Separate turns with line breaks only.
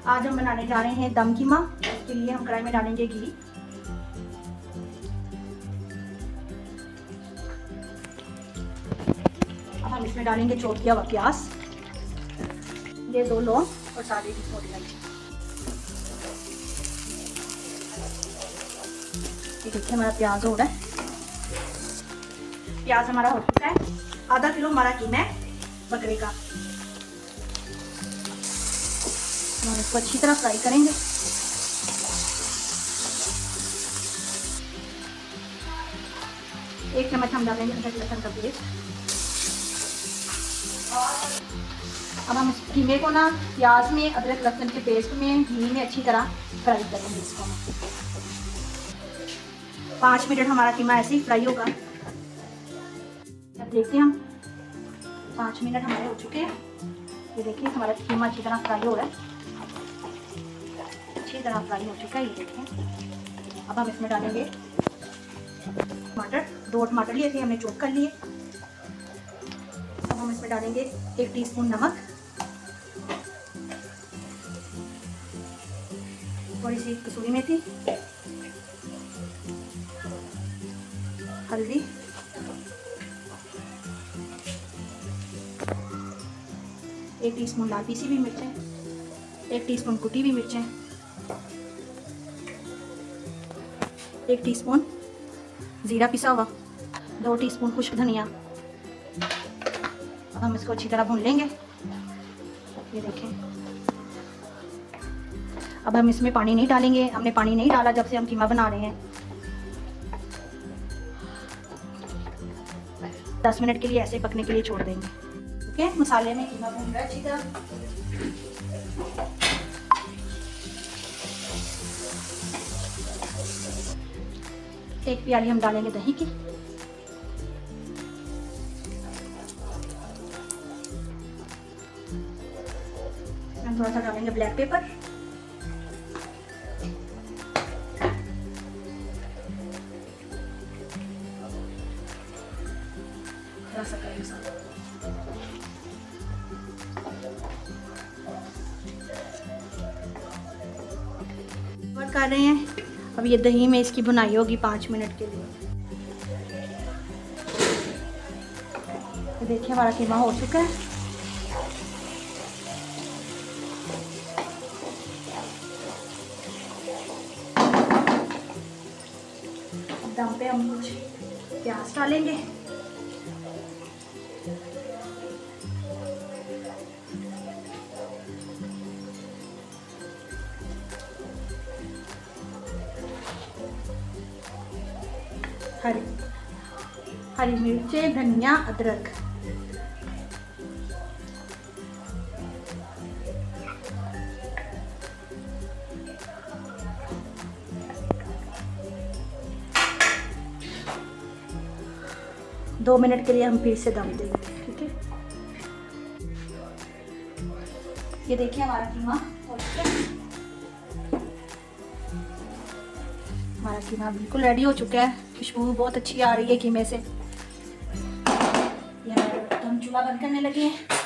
आज हम बनाने जा रहे हैं दम कीमा। इसके लिए हम कढ़ाई में डालेंगे घी। अब हम इसमें डालेंगे चॉप किया हुआ प्याज, ये 2 लौंग और सारी मोटी इलायची। ये देखिए हमारा प्याज हो रहा है। प्याज हमारा हो चुका है। आधा किलो हमारा कीमा है बकरे का। हम इसको अच्छी तरह फ्राई करेंगे। एक चम्मच हम डालेंगे अदरक लहसुन का पेस्ट। अब हम इस कीमे को ना प्याज में, अदरक लहसुन के पेस्ट में, घी में अच्छी तरह फ्राई करेंगे इसको। 5 मिनट हमारा कीमा ऐसे ही फ्राई होगा। अब देखते हैं हम 5 मिनट हमारे हो चुके हैं। ये देखिए हमारा कीमा अच्छी तरह फ्राई हो रहा है, अच्छी तरह फ्राई हो चुका है। ये देखिए अब हम इसमें डालेंगे टमाटर। 2 टमाटर लिए थे हमने, चॉप कर लिए। अब हम इसमें डालेंगे 1 टीस्पून नमक, थोड़ी सी कसूरी मेथी, हल्दी, एक टीस्पून लाल पीसी हुई मिर्चें, 1 टीस्पून कुटी हुई मिर्चें, 1 टीस्पून जीरा पिसा हुआ, 2 टीस्पून खुश्क धनिया। अब हम इसको अच्छी तरह भून लेंगे। ये देखें। अब हम इसमें पानी नहीं डालेंगे। हमने पानी नहीं डाला जब से हम कीमा बना रहे हैं। 10 मिनट के लिए ऐसे पकने के लिए छोड़ देंगे। ओके, मसाले में कीमा भून रहा है अच्छी तरह। एक प्याली हम डालेंगे दही की। हम थोड़ा सा डालेंगे ब्लैक पेपर। थोड़ा सा करी कर रहे हैं। अब ये दही में इसकी भुनाई होगी 5 मिनट के लिए। तो देखिए हमारा कीमा हो चुका है। दम पे हम कुछ प्याज डालेंगे। हरी मिर्चें, धनिया, अदरक। दो मिनट के लिए हम फिर से दम देंगे। ठीक है, ये देखिए हमारा कीमा हो चुका है। हमारा कीमा बिल्कुल रेडी हो चुका है। खुशबू बहुत अच्छी आ रही है कीमे से। हम चूल्हा बंद करने लगे हैं।